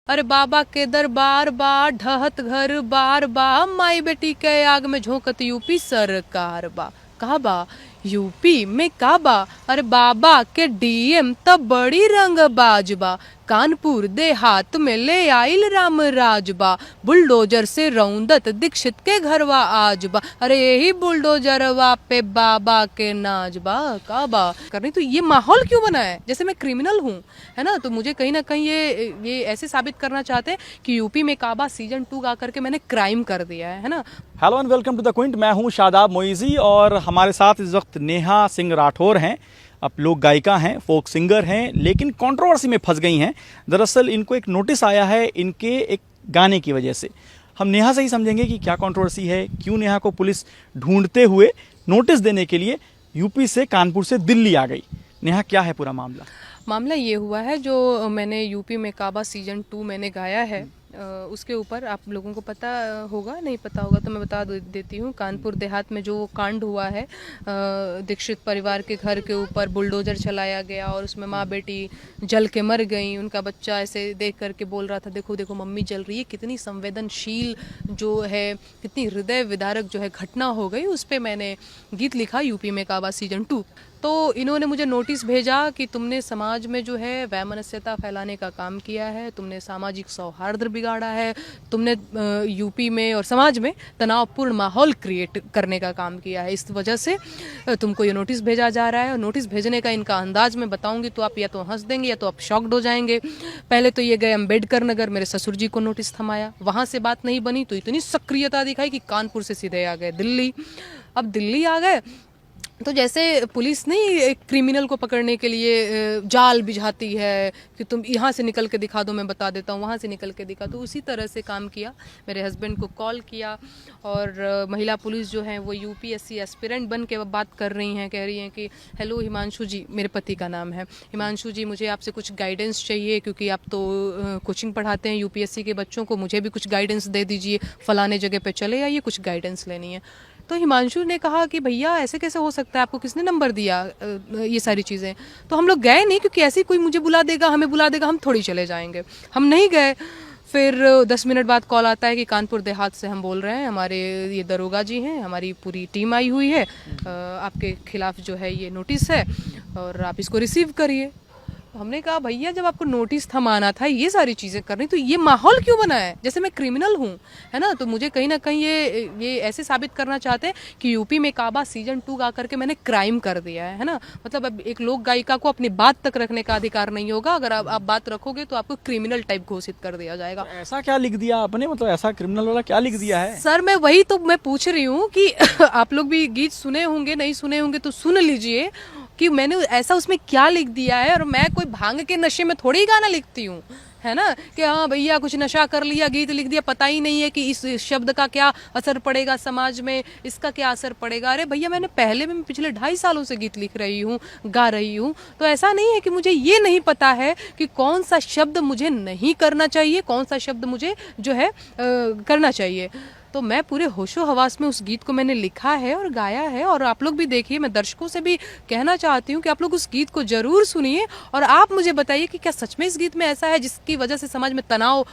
अरे बाबा के दरबार बा, ढहत घर बार बा, माई बेटी के आग में झोंकत यूपी सरकार बा। कहा बा यूपी में का बा? अरे बाबा के डीएम तब बड़ी रंगबाज बा, कानपुर देहात में ले आइल राम राज बा, बुलडोजर से रौंदत दीक्षित के घरवा आज बा। अरे यही बुलडोजरवा पे बाबा के नाज बा। का बा करनी तो ये माहौल क्यों बना है जैसे मैं क्रिमिनल हूँ, है ना? तो मुझे कहीं ना कहीं ये ऐसे साबित करना चाहते हैं कि यूपी में काबा सीजन 2 गा करके मैंने क्राइम कर दिया है ना? Hello and welcome to the Quint. मैं हूं शादाब मोइजी और हमारे साथ इस वक्त नेहा सिंह राठौर हैं। अब लोग गायिका हैं, फोक सिंगर हैं, लेकिन कंट्रोवर्सी में फंस गई हैं। दरअसल इनको एक नोटिस आया है इनके एक गाने की वजह से। हम नेहा से ही समझेंगे कि क्या कंट्रोवर्सी है, क्यों नेहा को पुलिस ढूंढते हुए नोटिस देने के लिए यूपी से कानपुर से दिल्ली आ गई। नेहा, क्या है पूरा मामला? मामला ये हुआ है, जो मैंने यूपी में काबा सीजन 2 मैंने गाया है, उसके ऊपर आप लोगों को पता होगा, नहीं पता होगा तो मैं बता देती हूँ। कानपुर देहात में जो कांड हुआ है, दीक्षित परिवार के घर के ऊपर बुलडोजर चलाया गया और उसमें माँ बेटी जल के मर गई। उनका बच्चा ऐसे देख करके बोल रहा था, देखो देखो मम्मी जल रही है। कितनी संवेदनशील जो है, कितनी हृदय विदारक जो है घटना हो गई। उस पर मैंने गीत लिखा यूपी में काबा सीजन 2। तो इन्होंने मुझे नोटिस भेजा कि तुमने समाज में जो है वैमनस्यता फैलाने का काम किया है, तुमने सामाजिक सौहार्द बिगाड़ा है, तुमने यूपी में और समाज में तनावपूर्ण माहौल क्रिएट करने का काम किया है। इस वजह से तुमको ये नोटिस भेजा जा रहा है। और नोटिस भेजने का इनका अंदाज मैं बताऊंगी तो आप या तो हंस देंगे या तो आप शॉक्ड हो जाएंगे। पहले तो ये गए अम्बेडकर नगर, मेरे ससुर जी को नोटिस थमाया, वहाँ से बात नहीं बनी तो इतनी सक्रियता दिखाई कि कानपुर से सीधे आ गए दिल्ली। अब दिल्ली आ गए तो जैसे पुलिस नहीं एक क्रिमिनल को पकड़ने के लिए जाल बिछाती है कि तुम यहाँ से निकल के दिखा दो, मैं बता देता हूँ, वहाँ से निकल के दिखा, तो उसी तरह से काम किया। मेरे हस्बैंड को कॉल किया और महिला पुलिस जो है वो यूपीएससी एस्पिरेंट बन के बात कर रही हैं, कह रही हैं कि हेलो हिमांशु जी, मेरे पति का नाम है, हिमांशु जी मुझे आपसे कुछ गाइडेंस चाहिए, क्योंकि आप तो कोचिंग पढ़ाते हैं यूपीएससी के बच्चों को, मुझे भी कुछ गाइडेंस दे दीजिए, फलाने जगह पे चले आइए, कुछ गाइडेंस लेनी है। तो हिमांशु ने कहा कि भैया ऐसे कैसे हो सकता है, आपको किसने नंबर दिया, ये सारी चीज़ें। तो हम लोग गए नहीं, क्योंकि ऐसे ही कोई मुझे बुला देगा, हमें बुला देगा, हम थोड़ी चले जाएंगे। हम नहीं गए। फिर 10 मिनट बाद कॉल आता है कि कानपुर देहात से हम बोल रहे हैं, हमारे ये दरोगा जी हैं, हमारी पूरी टीम आई हुई है, आपके खिलाफ जो है ये नोटिस है और आप इसको रिसीव करिए। हमने कहा भैया जब आपको नोटिस थमाना था, ये सारी चीज़ें करनी, तो ये माहौल क्यों बना है जैसे मैं क्रिमिनल हूँ, है ना? तो मुझे कहीं ना कहीं ये ऐसे साबित करना चाहते हैं कि यूपी में काबा सीजन 2 गा करके मैंने क्राइम कर दिया है ना? मतलब अब एक लोक गायिका को अपनी बात तक रखने का अधिकार नहीं होगा। अगर आप बात रखोगे तो आपको क्रिमिनल टाइप घोषित कर दिया जाएगा। तो ऐसा क्या लिख दिया आपने, मतलब ऐसा क्रिमिनल वाला क्या लिख दिया है? सर मैं वही तो मैं पूछ रही हूँ कि आप लोग भी गीत सुने होंगे, नहीं सुने होंगे तो सुन लीजिए कि मैंने ऐसा उसमें क्या लिख दिया है। और मैं कोई भांग के नशे में थोड़ी गाना लिखती हूँ, है ना? कि हाँ भैया कुछ नशा कर लिया, गीत लिख दिया, पता ही नहीं है कि इस शब्द का क्या असर पड़ेगा समाज में, इसका क्या असर पड़ेगा। अरे भैया मैंने पहले भी पिछले 2.5 सालों से गीत लिख रही हूँ, गा रही हूँ, तो ऐसा नहीं है कि मुझे ये नहीं पता है कि कौन सा शब्द मुझे नहीं करना चाहिए, कौन सा शब्द मुझे जो है करना चाहिए। तो मैं पूरे होशो हवास में उस गीत को मैंने लिखा है और गाया है। और आप लोग भी देखिए, मैं दर्शकों से भी कहना चाहती हूँ कि आप लोग उस गीत को जरूर सुनिए और आप मुझे बताइए कि क्या सच में इस गीत में ऐसा है जिसकी वजह से समाज में तनाव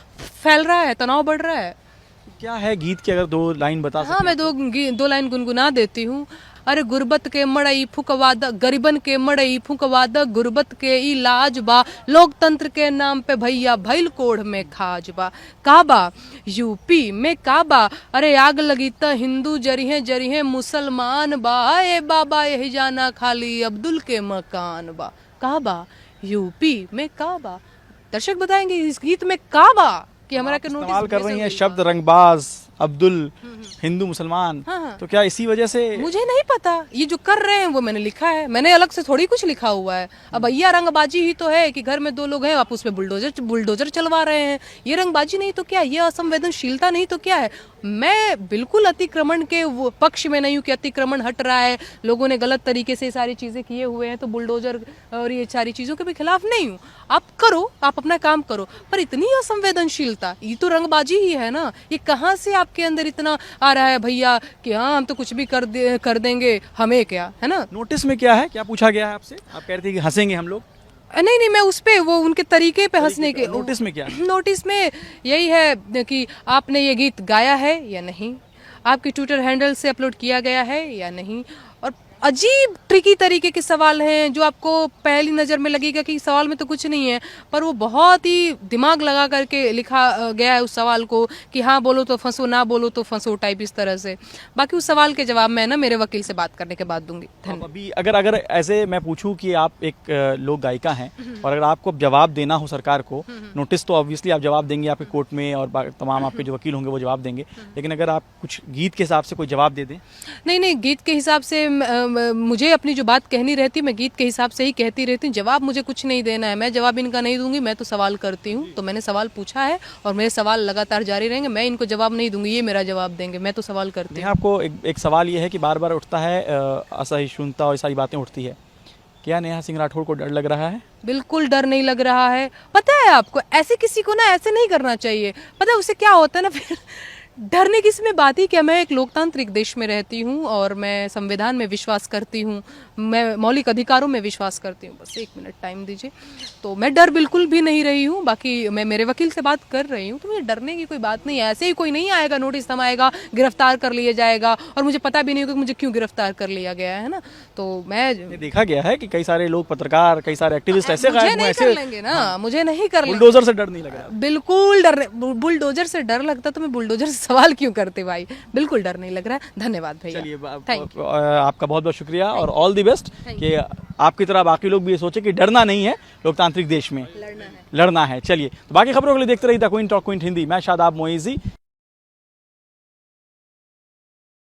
फैल रहा है, तनाव बढ़ रहा है। क्या है गीत की, अगर 2 लाइन बता सकते? हाँ मैं 2 लाइन गुनगुना देती हूँ। अरे गुर्बत के मड़ई फुकवाद, गरीबन के मड़ई फुकवाद, गुर्बत के इलाज बा, लोकतंत्र के नाम पे भैया भैल कोढ़ में खाज बा। काबा यूपी में काबा, अरे आग लगी त हिंदू जरिहे मुसलमान बा, ए बाबा यही जाना खाली अब्दुल के मकान बा। काबा यूपी में काबा। दर्शक बताएंगे इस गीत में काबा कि हमारा के नोटिस इस्तेमाल कर रही हैं शब्द रंगबाज, अब्दुल, हिंदू, मुसलमान। हाँ। तो क्या इसी वजह से? मुझे नहीं पता, ये जो कर रहे हैं वो मैंने लिखा है, मैंने अलग से थोड़ी कुछ लिखा हुआ है। अब भैया रंगबाजी ही तो है कि घर में 2 लोग हैं, आप उसमें बुलडोजर चलवा रहे हैं। ये रंगबाजी नहीं तो क्या, ये असंवेदनशीलता नहीं तो क्या है? मैं बिल्कुल अतिक्रमण के पक्ष में नहीं हूँ कि अतिक्रमण हट रहा है, लोगों ने गलत तरीके से सारी चीजें किए हुए हैं, तो बुलडोजर और ये सारी चीजों के भी खिलाफ नहीं हूँ। आप करो, आप अपना काम करो, पर इतनी असंवेदनशीलता, ये तो रंगबाजी ही है ना। ये कहाँ से आपके अंदर इतना आ रहा है भैया कि हाँ हम तो कुछ भी कर देंगे, हमें क्या, है ना? नोटिस में क्या है, क्या पूछा गया है आपसे? आप कह रहे थे कि हंसेंगे हम लोग। नहीं नहीं, मैं उस पे वो उनके तरीके पे हंसने के नोटिस में क्या है? नोटिस में यही है कि आपने ये गीत गाया है या नहीं, आपके ट्विटर हैंडल से अपलोड किया गया है या नहीं, और अजीब ट्रिकी तरीके के सवाल हैं जो आपको पहली नज़र में लगेगा कि सवाल में तो कुछ नहीं है, पर वो बहुत ही दिमाग लगा करके लिखा गया है उस सवाल को कि हाँ बोलो तो फंसो, ना बोलो तो फंसो, टाइप इस तरह से। बाकी उस सवाल के जवाब मैं ना मेरे वकील से बात करने के बाद दूंगी। अब अभी अगर अगर ऐसे मैं पूछूं कि आप एक लोक गायिका हैं और अगर आपको अब जवाब देना हो सरकार को, नोटिस तो ऑब्वियसली आप जवाब देंगे आपके कोर्ट में और तमाम आपके जो वकील होंगे वो जवाब देंगे, लेकिन अगर आप कुछ गीत के हिसाब से कोई जवाब दे दें? नहीं नहीं, गीत के हिसाब से मुझे अपनी जो बात कहनी रहती है मैं गीत के हिसाब से ही कहती रहती हूँ। जवाब मुझे कुछ नहीं देना है, मैं जवाब इनका नहीं दूंगी, मैं तो सवाल करती हूँ। तो मैंने सवाल पूछा है और मेरे सवाल लगातार जारी रहेंगे, मैं इनको जवाब नहीं दूंगी, ये मेरा जवाब देंगे, मैं तो सवाल करती हूँ। आपको एक सवाल ये है कि बार बार उठता है असहिष्णुता और सारी बातें उठती है, क्या नेहा सिंह राठौर को डर लग रहा है? बिल्कुल डर नहीं लग रहा है। पता है आपको, ऐसे किसी को ना ऐसे नहीं करना चाहिए। पता है उससे क्या होता है ना, फिर डरने की इसमें बात ही क्या। मैं एक लोकतांत्रिक देश में रहती हूँ और मैं संविधान में विश्वास करती हूँ, मैं मौलिक अधिकारों में विश्वास करती हूँ। बस 1 मिनट टाइम दीजिए। तो मैं डर बिल्कुल भी नहीं रही हूँ। बाकी मैं मेरे वकील से बात कर रही हूँ, तो मुझे डरने की कोई बात नहीं है। ऐसे ही कोई नहीं आएगा, नोटिस थमाएगा, गिरफ्तार कर लिया जाएगा और मुझे पता भी नहीं होगा कि मुझे क्यों गिरफ्तार कर लिया गया है ना। तो मैं देखा गया है कि कई सारे लोग, पत्रकार, कई सारे एक्टिविस्ट ऐसे मुझे गायब हुए, नहीं ऐसे कर लेंगे ना, मुझे नहीं कर लेंगे। बुलडोजर से डर नहीं लग रहा? बिल्कुल डर, बुलडोजर से डर लगता तो मैं बुलडोजर से सवाल क्यों करते भाई। बिल्कुल डर नहीं लग रहा है। धन्यवाद भैया। चलिए थैंक यू। आपका बहुत बहुत शुक्रिया और ऑल द बेस्ट कि आपकी तरह बाकी लोग भी ये सोचे कि डरना नहीं है, लोकतांत्रिक देश में लड़ना है। चलिए, तो बाकी खबरों के लिए देखते रहिए the queen talk queen Hindi. मैं शादाब मोइजी।